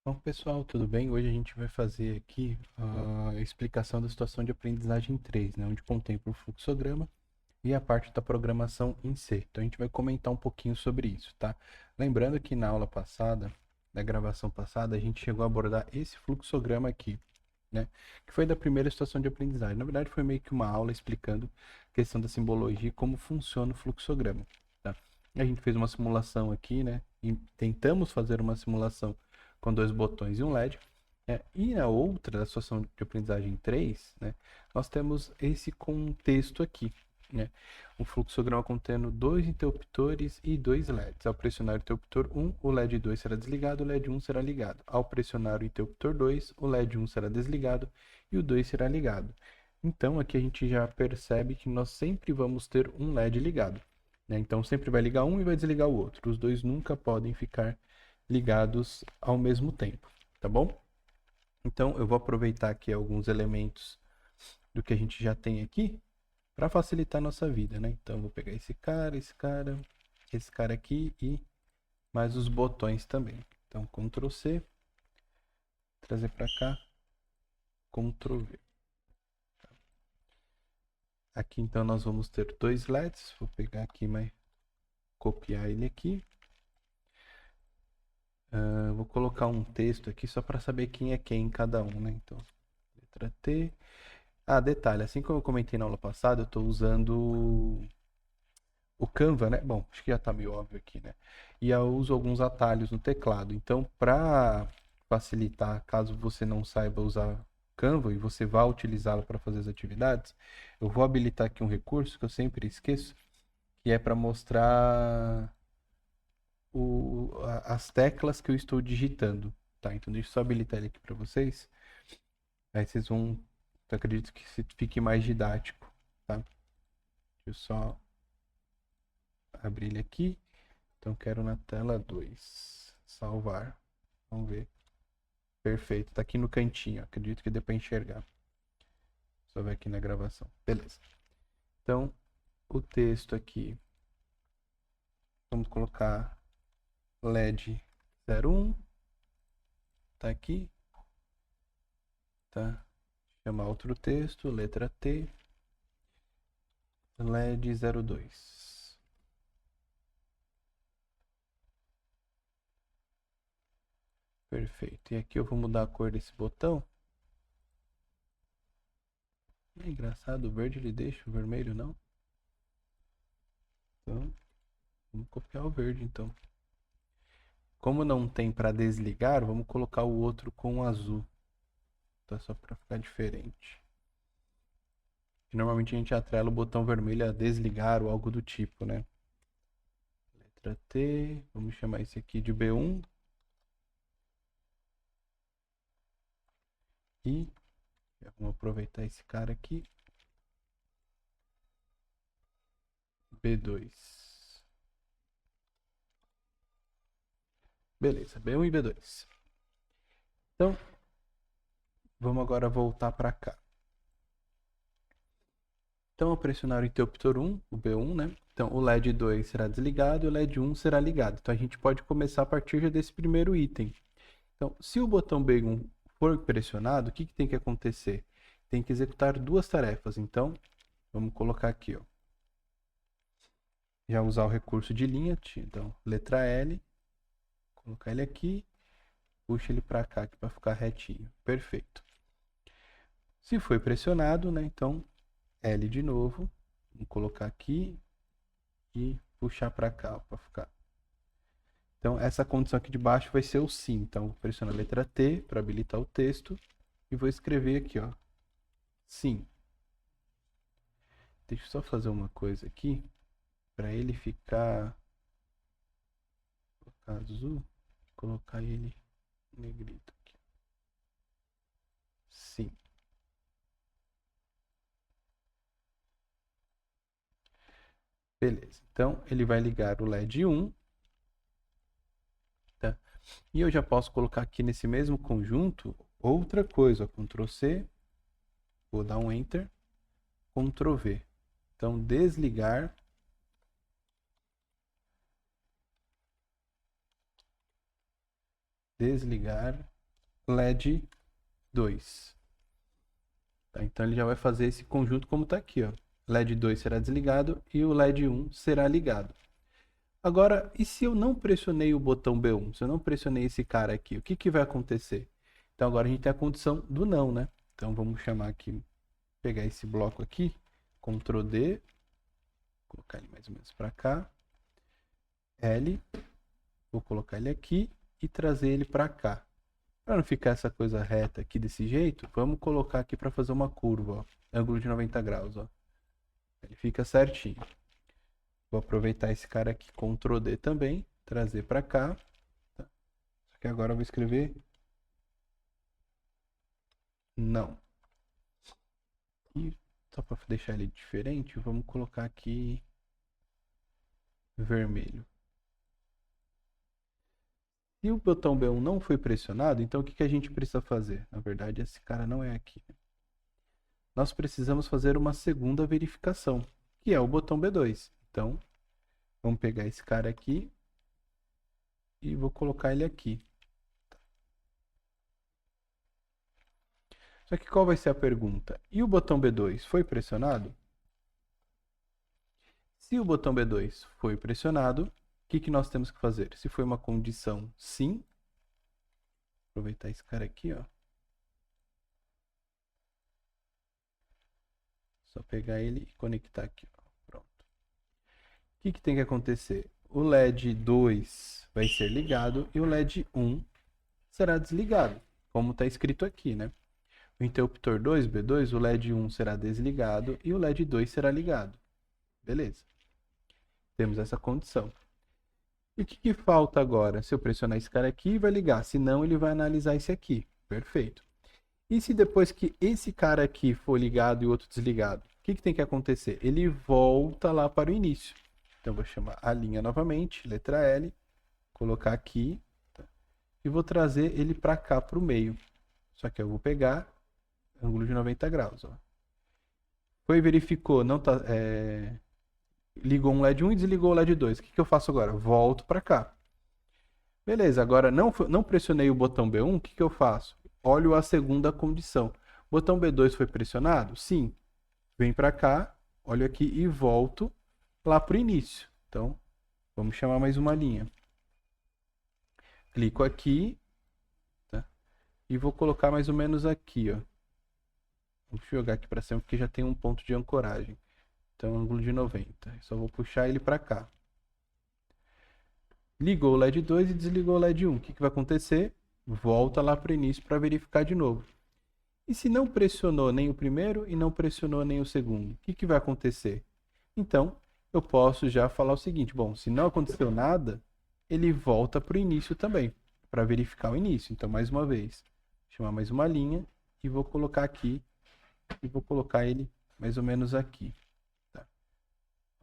Bom, pessoal, tudo bem? Hoje a gente vai fazer aqui a explicação da situação de aprendizagem 3, né, onde contempla o fluxograma e a parte da programação em C. Então a gente vai comentar um pouquinho sobre isso, tá? Lembrando que na aula passada, na gravação passada, a gente chegou a abordar esse fluxograma aqui, né, que foi da primeira situação de aprendizagem. Na verdade, foi meio que uma aula explicando a questão da simbologia e como funciona o fluxograma, tá? A gente fez uma simulação aqui, né, e tentamos fazer uma simulação com dois botões e um LED. E na outra, a situação de aprendizagem 3, né, nós temos esse contexto aqui, né? Um fluxograma contendo dois interruptores e dois LEDs. Ao pressionar o interruptor 1, o LED 2 será desligado, o LED 1 será ligado. Ao pressionar o interruptor 2, o LED 1 será desligado e o 2 será ligado. Então, aqui a gente já percebe que nós sempre vamos ter um LED ligado, né? Então, sempre vai ligar um e vai desligar o outro. Os dois nunca podem ficar ligados ao mesmo tempo, tá bom? Então, eu vou aproveitar aqui alguns elementos do que a gente já tem aqui para facilitar a nossa vida, né? Então, eu vou pegar esse cara aqui e mais os botões também. Então, Ctrl C, trazer para cá, Ctrl V. Aqui, então, nós vamos ter dois LEDs. Vou pegar aqui, mas copiar ele aqui. Vou colocar um texto aqui só para saber quem é quem em cada um, né? Então, letra T. Ah, detalhe, assim como eu comentei na aula passada, eu estou usando o Canva, né? Bom, acho que já está meio óbvio aqui, né? E eu uso alguns atalhos no teclado. Então, para facilitar, caso você não saiba usar Canva e você vá utilizá-lo para fazer as atividades, eu vou habilitar aqui um recurso que eu sempre esqueço, que é para mostrar as teclas que eu estou digitando, tá? Então, deixa eu só habilitar ele aqui para vocês. Aí vocês vão, eu acredito que fique mais didático, tá? Deixa eu só abrir ele aqui. Então, quero na tela 2. Salvar. Vamos ver. Perfeito. Tá aqui no cantinho. Acredito que dê para enxergar. Só ver aqui na gravação. Beleza. Então, o texto aqui. Vamos colocar LED 01. Tá aqui. Tá. Chamar outro texto. Letra T. LED 02. Perfeito. E aqui eu vou mudar a cor desse botão. É engraçado, o verde ele deixa, o vermelho não. Então, vamos copiar o verde então. Como não tem para desligar, vamos colocar o outro com azul. Tá só para ficar diferente. E normalmente a gente atrela o botão vermelho a desligar ou algo do tipo, né? Letra T, vamos chamar esse aqui de B1. E vamos aproveitar esse cara aqui. B2. Beleza, B1 e B2. Então, vamos agora voltar para cá. Então, ao pressionar o interruptor 1, o B1, né? Então, o LED 2 será desligado e o LED 1 será ligado. Então, a gente pode começar a partir desse primeiro item. Então, se o botão B1 for pressionado, o que tem que acontecer? Tem que executar duas tarefas. Então, vamos colocar aqui, ó. Já usar o recurso de linha. Então, letra L. Colocar ele aqui. Puxa ele para cá, para ficar retinho. Perfeito. Se foi pressionado, né? Então, L de novo. Vamos colocar aqui e puxar para cá, para ficar. Então, essa condição aqui de baixo vai ser o sim. Então, vou pressionar a letra T para habilitar o texto e vou escrever aqui, ó, sim. Deixa eu só fazer uma coisa aqui para ele ficar azul, colocar ele negrito aqui. Sim. Beleza. Então, ele vai ligar o LED 1, tá? E eu já posso colocar aqui nesse mesmo conjunto outra coisa, Ctrl C, vou dar um Enter, Ctrl V. Então, desligar LED 2. Tá? Então ele já vai fazer esse conjunto como está aqui, ó. LED 2 será desligado e o LED 1 será ligado. Agora, e se eu não pressionei o botão B1? Se eu não pressionei esse cara aqui, o que que vai acontecer? Então agora a gente tem a condição do não, né? Então vamos chamar aqui, pegar esse bloco aqui, Ctrl D, colocar ele mais ou menos para cá, L, vou colocar ele aqui e trazer ele para cá. Para não ficar essa coisa reta aqui desse jeito, vamos colocar aqui para fazer uma curva, ó, ângulo de 90 graus, ó. Ele fica certinho. Vou aproveitar esse cara aqui, Ctrl D também, trazer para cá. Tá? Só que agora eu vou escrever não. E só para deixar ele diferente, vamos colocar aqui vermelho. Se o botão B1 não foi pressionado, então o que que a gente precisa fazer? Na verdade, esse cara não é aqui. Nós precisamos fazer uma segunda verificação, que é o botão B2. Então, vamos pegar esse cara aqui e vou colocar ele aqui. Só que qual vai ser a pergunta? E o botão B2 foi pressionado? Se o botão B2 foi pressionado, o que que nós temos que fazer? Se foi uma condição sim, aproveitar esse cara aqui, ó. Só pegar ele e conectar aqui, ó. Pronto. O que que tem que acontecer? O LED 2 vai ser ligado e o LED 1 será desligado, como está escrito aqui, né? O interruptor 2, B2, o LED 1 será desligado e o LED 2 será ligado. Beleza. Temos essa condição. E o que que falta agora? Se eu pressionar esse cara aqui, vai ligar. Se não, ele vai analisar esse aqui. Perfeito. E se depois que esse cara aqui for ligado e o outro desligado, o que que tem que acontecer? Ele volta lá para o início. Então, eu vou chamar a linha novamente, letra L, colocar aqui, tá? E vou trazer ele para cá, para o meio. Só que eu vou pegar ângulo de 90 graus. Ó. Foi, verificou, não tá, ligou um LED 1 e desligou o LED 2. O que que eu faço agora? Volto para cá. Beleza, agora não pressionei o botão B1, o que que eu faço? Olho a segunda condição. O botão B2 foi pressionado? Sim. Vem para cá, olho aqui e volto lá para o início. Então, vamos chamar mais uma linha. Clico aqui, tá? E vou colocar mais ou menos aqui, ó. Vou jogar aqui para cima porque já tem um ponto de ancoragem. Então, ângulo de 90. Só vou puxar ele para cá. Ligou o LED 2 e desligou o LED 1. O que que vai acontecer? Volta lá para o início para verificar de novo. E se não pressionou nem o primeiro e não pressionou nem o segundo, o que que vai acontecer? Então, eu posso já falar o seguinte, bom, se não aconteceu nada, ele volta para o início também, para verificar o início. Então, mais uma vez, vou chamar mais uma linha e vou colocar aqui, e vou colocar ele mais ou menos aqui. Tá?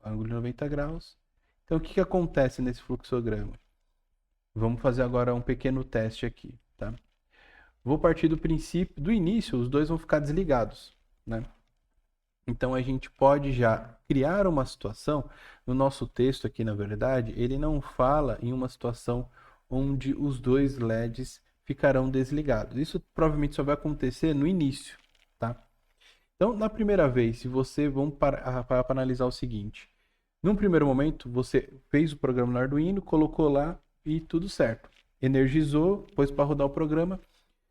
Ângulo de 90 graus. Então, o que que acontece nesse fluxograma? Vamos fazer agora um pequeno teste aqui, tá? Vou partir do princípio, do início, os dois vão ficar desligados, né? Então, a gente pode já criar uma situação, no nosso texto aqui, na verdade, ele não fala em uma situação onde os dois LEDs ficarão desligados. Isso provavelmente só vai acontecer no início, tá? Então, na primeira vez, se você, vamos para analisar o seguinte. Num primeiro momento, você fez o programa no Arduino, colocou lá e tudo certo. Energizou, pôs para rodar o programa.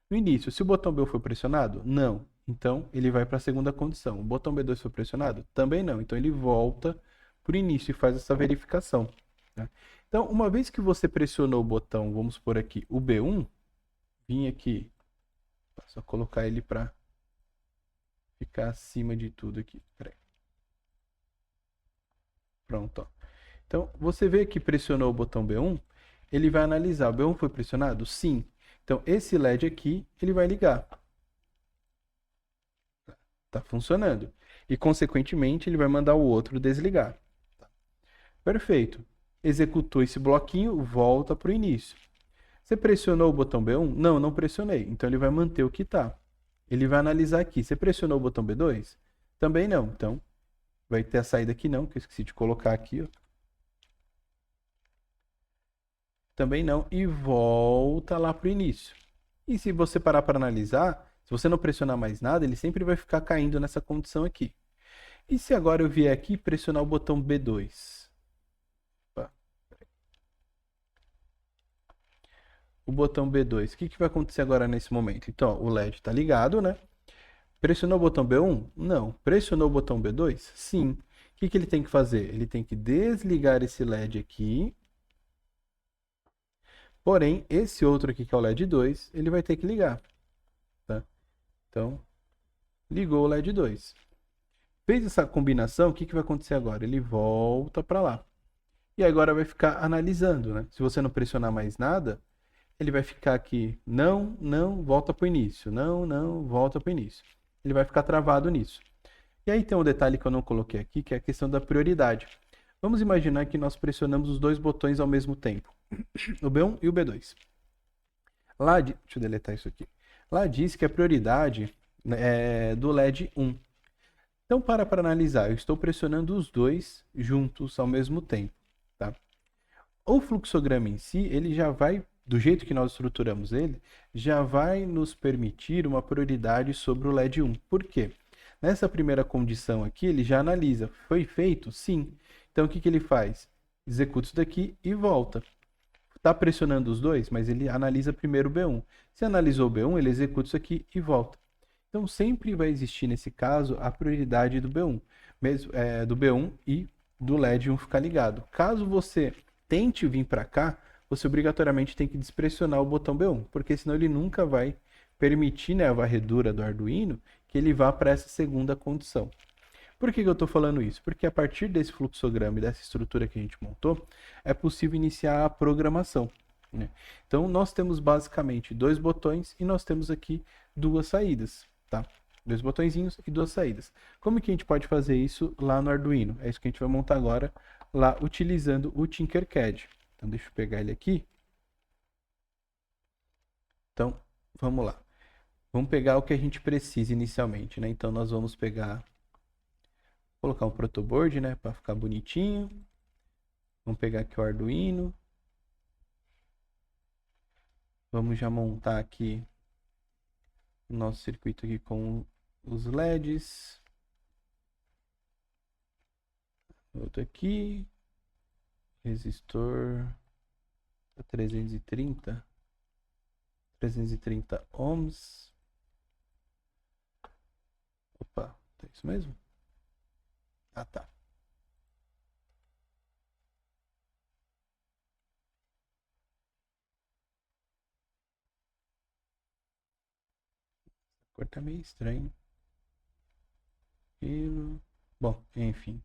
No início, se o botão B foi pressionado? Não. Então, ele vai para a segunda condição. O botão B2 foi pressionado? Também não. Então, ele volta para o início e faz essa verificação. Tá? Então, uma vez que você pressionou o botão, vamos por aqui, o B1, vim aqui, só colocar ele para ficar acima de tudo aqui. Peraí. Pronto. Ó. Então, você vê que pressionou o botão B1, ele vai analisar. O B1 foi pressionado? Sim. Então, esse LED aqui, ele vai ligar. Tá funcionando. E, consequentemente, ele vai mandar o outro desligar. Perfeito. Executou esse bloquinho, volta para o início. Você pressionou o botão B1? Não, não pressionei. Então, ele vai manter o que está. Ele vai analisar aqui. Você pressionou o botão B2? Também não. Então, vai ter a saída aqui não, que eu esqueci de colocar aqui. Ó. Também não. E volta lá para o início. E se você parar para analisar, se você não pressionar mais nada, ele sempre vai ficar caindo nessa condição aqui. E se agora eu vier aqui e pressionar o botão B2? Opa. O botão B2, o que que vai acontecer agora nesse momento? Então, o LED está ligado, né? Pressionou o botão B1? Não. Pressionou o botão B2? Sim. O que que ele tem que fazer? Ele tem que desligar esse LED aqui. Porém, esse outro aqui, que é o LED 2, ele vai ter que ligar. Tá? Então, ligou o LED 2. Fez essa combinação, o que que vai acontecer agora? Ele volta para lá. E agora vai ficar analisando, né? Se você não pressionar mais nada, ele vai ficar aqui, não, não, volta para o início. Não, não, volta para o início. Ele vai ficar travado nisso. E aí tem um detalhe que eu não coloquei aqui, que é a questão da prioridade. Vamos imaginar que nós pressionamos os dois botões ao mesmo tempo, o B1 e o B2. Deixa eu deletar isso aqui. Lá diz que a prioridade é do LED 1. Então, para analisar, eu estou pressionando os dois juntos ao mesmo tempo. Tá? O fluxograma em si, ele já vai, do jeito que nós estruturamos ele, já vai nos permitir uma prioridade sobre o LED 1. Por quê? Nessa primeira condição aqui, ele já analisa. Foi feito? Sim. Então, o que que ele faz? Executa isso daqui e volta. Está pressionando os dois, mas ele analisa primeiro o B1. Se analisou o B1, ele executa isso aqui e volta. Então, sempre vai existir, nesse caso, a prioridade do B1, do B1 e do LED 1 ficar ligado. Caso você tente vir para cá, você obrigatoriamente tem que despressionar o botão B1, porque senão ele nunca vai permitir, né, a varredura do Arduino que ele vá para essa segunda condição. Por que eu estou falando isso? Porque a partir desse fluxograma e dessa estrutura que a gente montou, é possível iniciar a programação. Né? Então, nós temos basicamente dois botões e nós temos aqui duas saídas. Tá? Dois botõezinhos e duas saídas. Como que a gente pode fazer isso lá no Arduino? É isso que a gente vai montar agora, lá utilizando o Tinkercad. Então, deixa eu pegar ele aqui. Então, vamos lá. Vamos pegar o que a gente precisa inicialmente, né? Então, nós vamos colocar um protoboard, né, para ficar bonitinho. Vamos pegar aqui o Arduino. Vamos já montar aqui o nosso circuito aqui com os LEDs. Outro aqui. Resistor 330 ohms. Opa, é isso mesmo? Ah, tá. A cor tá meio estranho. Bom, enfim.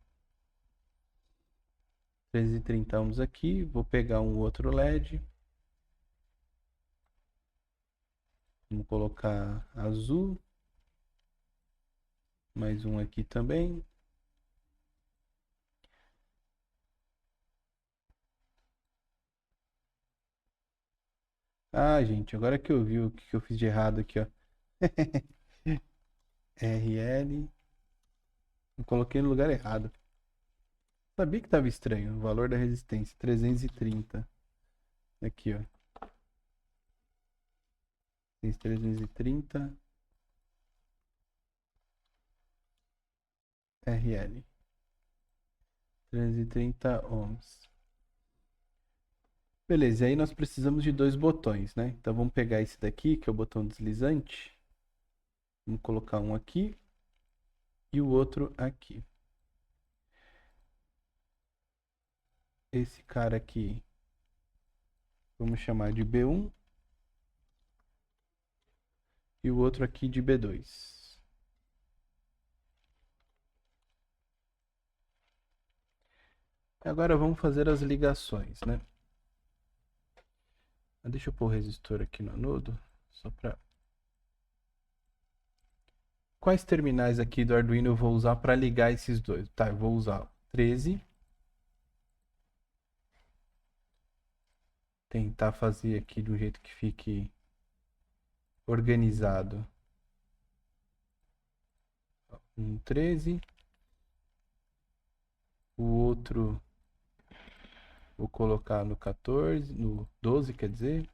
330 ohms aqui. Vou pegar um outro LED. Vamos colocar azul. Mais um aqui também. Ah, gente, agora que eu vi o que eu fiz de errado aqui, ó. RL. Eu coloquei no lugar errado. Sabia que estava estranho. O valor da resistência, 330. Aqui, ó. 330 RL. 330 ohms. Beleza, e aí nós precisamos de dois botões, né? Então vamos pegar esse daqui, que é o botão deslizante. Vamos colocar um aqui e o outro aqui. Esse cara aqui, vamos chamar de B1. E o outro aqui de B2. Agora vamos fazer as ligações, né? Deixa eu pôr o resistor aqui no anodo, só para... Quais terminais aqui do Arduino eu vou usar para ligar esses dois? Tá, eu vou usar 13. Tentar fazer aqui de um jeito que fique organizado. Um 13. O outro vou colocar no 14, no 12, quer dizer.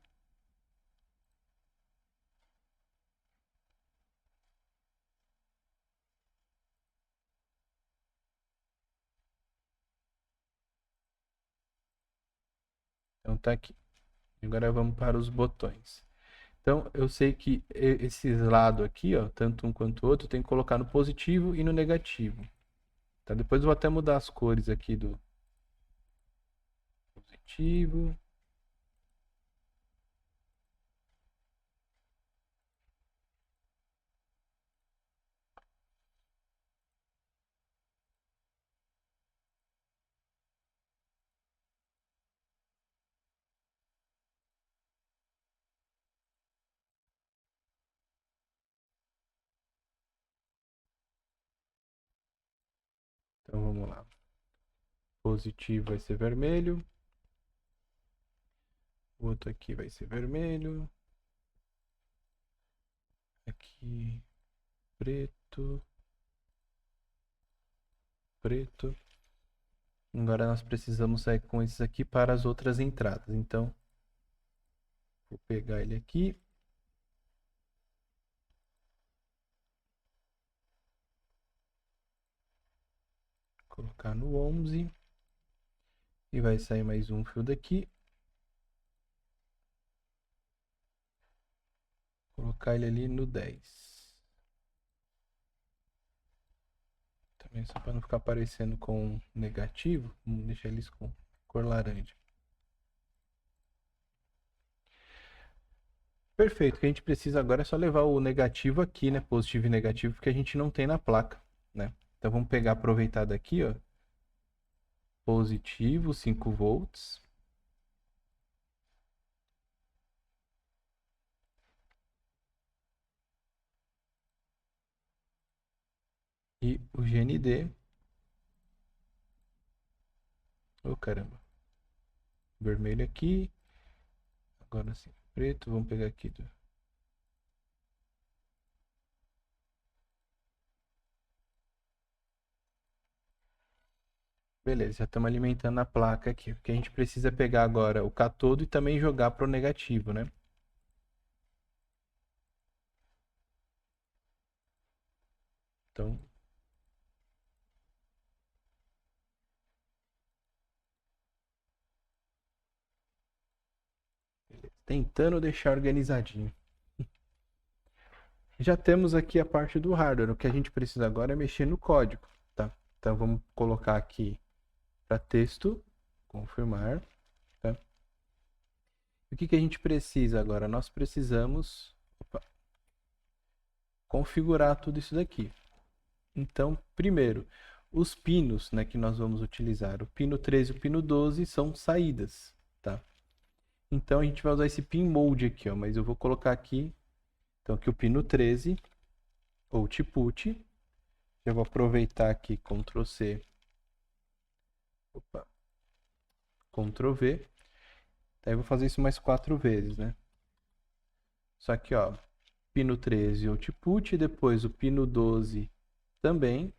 tá aqui. Agora vamos para os botões. Então, eu sei que esses lados aqui, ó, tanto um quanto o outro, tem que colocar no positivo e no negativo. Tá? Depois eu vou até mudar as cores aqui do positivo. Então, vamos lá. Positivo vai ser vermelho. O outro aqui vai ser vermelho. Aqui, preto. Preto. Agora nós precisamos sair com esses aqui para as outras entradas. Então, vou pegar ele aqui. Colocar no 11. E vai sair mais um fio daqui. Colocar ele ali no 10. Também só para não ficar aparecendo com negativo, vamos deixar eles com cor laranja. Perfeito, o que a gente precisa agora é só levar o negativo aqui, né? Positivo e negativo, porque a gente não tem na placa, né? Então vamos pegar, aproveitar daqui, ó. Positivo, 5 volts. E o GND. Oh, caramba. Vermelho aqui. Agora sim, preto. Vamos pegar aqui. Beleza, já estamos alimentando a placa aqui. O que a gente precisa é pegar agora o catodo e também jogar para o negativo, né? Então, tentando deixar organizadinho. Já temos aqui a parte do hardware. O que a gente precisa agora é mexer no código, tá? Então vamos colocar aqui para texto, confirmar, tá? O que a gente precisa agora? Nós precisamos configurar tudo isso daqui. Então, primeiro, os pinos, né, que nós vamos utilizar. O pino 13 e o pino 12 são saídas, tá? Então a gente vai usar esse pin mode aqui, ó, mas eu vou colocar aqui, então aqui o pino 13, output. Eu vou aproveitar aqui, Ctrl C, opa, Ctrl V. Daí eu vou fazer isso mais 4 vezes, né? Só que, ó, pino 13 output, depois o pino 12 também.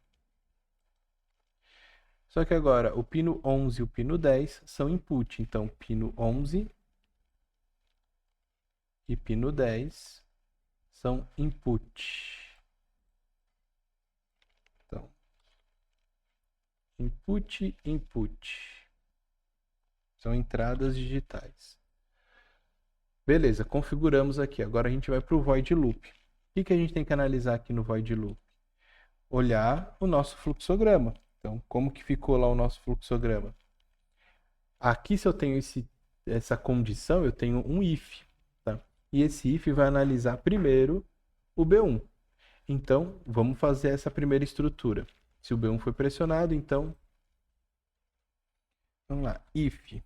Só que agora o pino 11 e o pino 10 são input, então pino 11 e pino 10 são input. Então, input, input. São entradas digitais. Beleza, configuramos aqui. Agora a gente vai para o void loop. O que a gente tem que analisar aqui no void loop? Olhar o nosso fluxograma. Então, como que ficou lá o nosso fluxograma? Aqui, se eu tenho essa condição, eu tenho um if. Tá? E esse if vai analisar primeiro o B1. Então, vamos fazer essa primeira estrutura. Se o B1 foi pressionado, então... Vamos lá, if.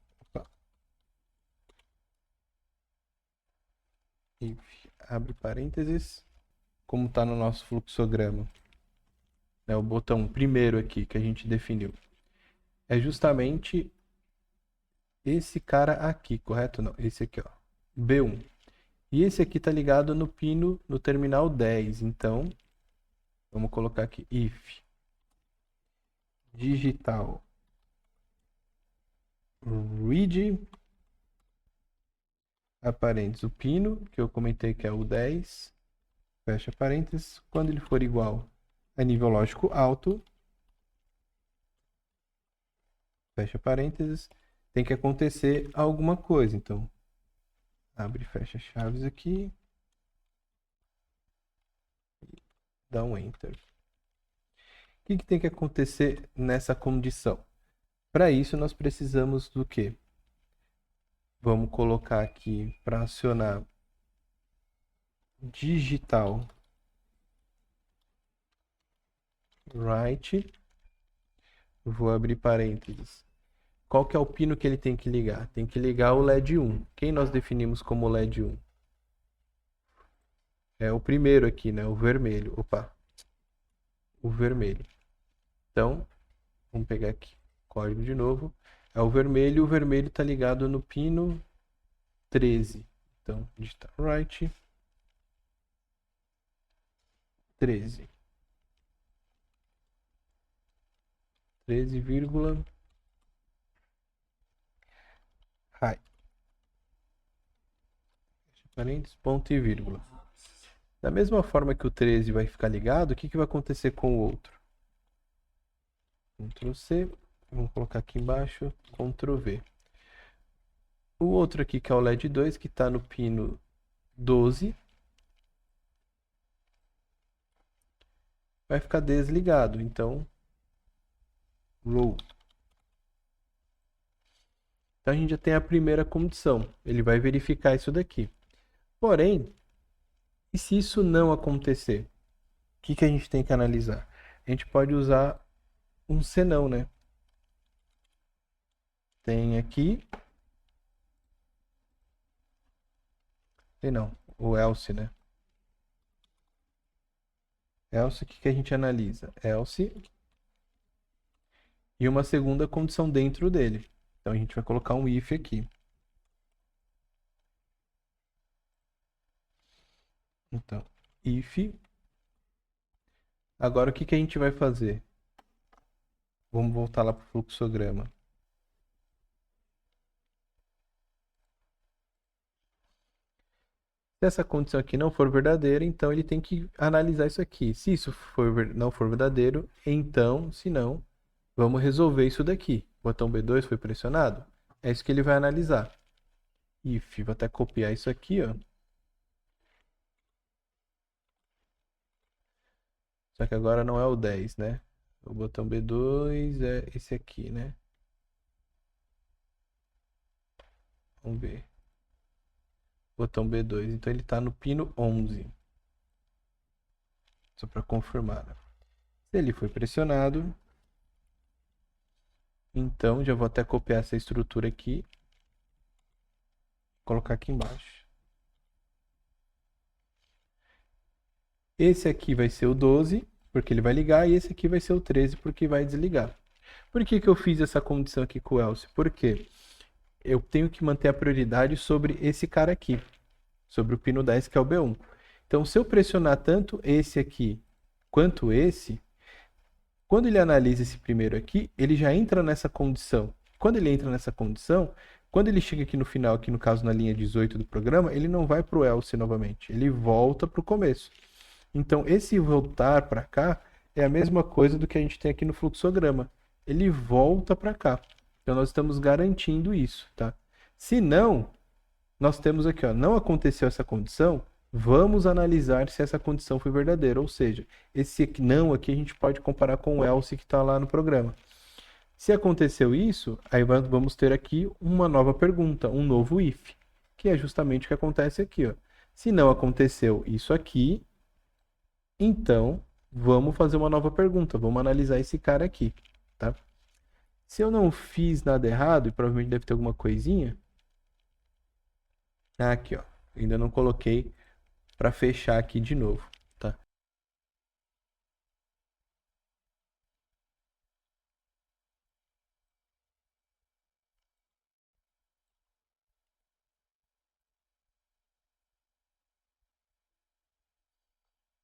If, abre parênteses, como está no nosso fluxograma. É o botão primeiro aqui que a gente definiu. É justamente esse cara aqui, correto? Não, esse aqui, ó, B1. E esse aqui está ligado no pino, no terminal 10. Então, vamos colocar aqui if digital read, parênteses, o pino, que eu comentei que é o 10, fecha parênteses, quando ele for igual a nível lógico alto, fecha parênteses, tem que acontecer alguma coisa. Então, abre e fecha chaves aqui. Dá um Enter. O que tem que acontecer nessa condição? Para isso, nós precisamos do quê? Vamos colocar aqui para acionar digital write. Vou abrir parênteses. Qual que é o pino que ele tem que ligar? Tem que ligar o LED 1. Quem nós definimos como LED 1? É o primeiro aqui, né? O vermelho. Opa. O vermelho. Então, vamos pegar aqui o código de novo. É o vermelho. O vermelho está ligado no pino 13. Então, digital write 13. 13, high. Parênteses, ponto e vírgula. Da mesma forma que o 13 vai ficar ligado, o que vai acontecer com o outro? Ctrl C, vamos colocar aqui embaixo, Ctrl V. O outro aqui, que é o LED 2, que está no pino 12, vai ficar desligado. Então, low. Então, a gente já tem a primeira condição. Ele vai verificar isso daqui. Porém, e se isso não acontecer? O que a gente tem que analisar? A gente pode usar um senão, né? Tem aqui... Tem não, o else, né? Else, o que a gente analisa? Else e uma segunda condição dentro dele. Então, a gente vai colocar um if aqui. Então, if. Agora, o que a gente vai fazer? Vamos voltar lá para o fluxograma. Se essa condição aqui não for verdadeira, então ele tem que analisar isso aqui. Se isso não for verdadeiro, então, se não, vamos resolver isso daqui. O botão B2 foi pressionado? É isso que ele vai analisar. If, vou até copiar isso aqui, ó. Só que agora não é o 10, né? O botão B2 é esse aqui, né? Vamos ver. Botão B2. Então ele está no pino 11. Só para confirmar. Se ele foi pressionado, então já vou até copiar essa estrutura aqui. Colocar aqui embaixo. Esse aqui vai ser o 12, porque ele vai ligar, e esse aqui vai ser o 13, porque vai desligar. Por que eu fiz essa condição aqui com o else? Porque eu tenho que manter a prioridade sobre esse cara aqui, sobre o pino 10, que é o B1. Então, se eu pressionar tanto esse aqui quanto esse, quando ele analisa esse primeiro aqui, ele já entra nessa condição. Quando ele entra nessa condição, quando ele chega aqui no final, aqui no caso na linha 18 do programa, ele não vai para o else novamente, ele volta para o começo. Então, esse voltar para cá é a mesma coisa do que a gente tem aqui no fluxograma. Ele volta para cá. Então, nós estamos garantindo isso, tá? Se não, nós temos aqui, ó, não aconteceu essa condição, vamos analisar se essa condição foi verdadeira. Ou seja, esse não aqui a gente pode comparar com o else que está lá no programa. Se aconteceu isso, aí vamos ter aqui uma nova pergunta, um novo if, que é justamente o que acontece aqui, ó. Se não aconteceu isso aqui, então vamos fazer uma nova pergunta, vamos analisar esse cara aqui, tá? Se eu não fiz nada errado, e provavelmente deve ter alguma coisinha, aqui, ó, ainda não coloquei para fechar aqui de novo, tá?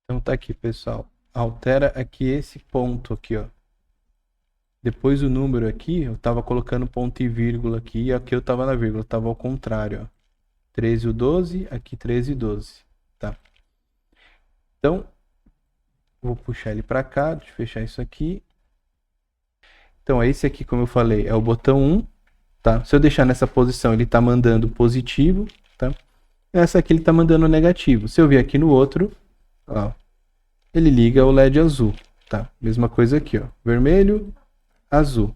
Então tá aqui, pessoal. Altera aqui esse ponto aqui, ó. Depois o número aqui, eu tava colocando ponto e vírgula aqui, e aqui eu tava na vírgula, tava ao contrário, ó. 13 e o 12, aqui 13 e 12, tá? Então, vou puxar ele para cá, deixa eu fechar isso aqui. Então, esse aqui, como eu falei, é o botão 1. tá? Se eu deixar nessa posição, ele está mandando positivo, tá? Essa aqui ele está mandando negativo. Se eu vir aqui no outro, ó, ele liga o LED azul, tá? Mesma coisa aqui, ó, vermelho, azul.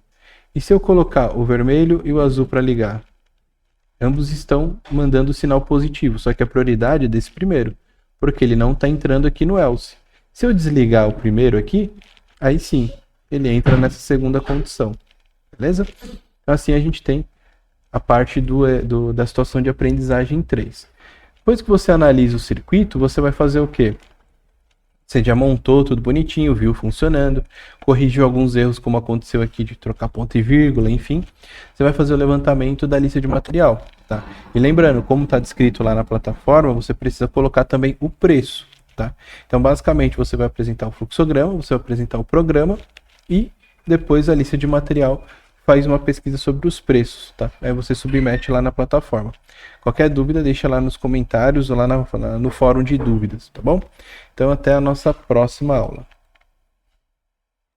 E se eu colocar o vermelho e o azul para ligar? Ambos estão mandando sinal positivo, só que a prioridade é desse primeiro, porque ele não está entrando aqui no else. Se eu desligar o primeiro aqui, aí sim, ele entra nessa segunda condição, beleza? Então, assim a gente tem a parte da situação de aprendizagem 3. Depois que você analisa o circuito, você vai fazer o quê? Você já montou tudo bonitinho, viu funcionando, corrigiu alguns erros como aconteceu aqui de trocar ponto e vírgula, enfim. Você vai fazer o levantamento da lista de material, tá? E lembrando, como está descrito lá na plataforma, você precisa colocar também o preço, tá? Então, basicamente, você vai apresentar o fluxograma, você vai apresentar o programa e depois a lista de material faz uma pesquisa sobre os preços, tá? Aí você submete lá na plataforma. Qualquer dúvida, deixa lá nos comentários ou lá no fórum de dúvidas, tá bom? Então, até a nossa próxima aula.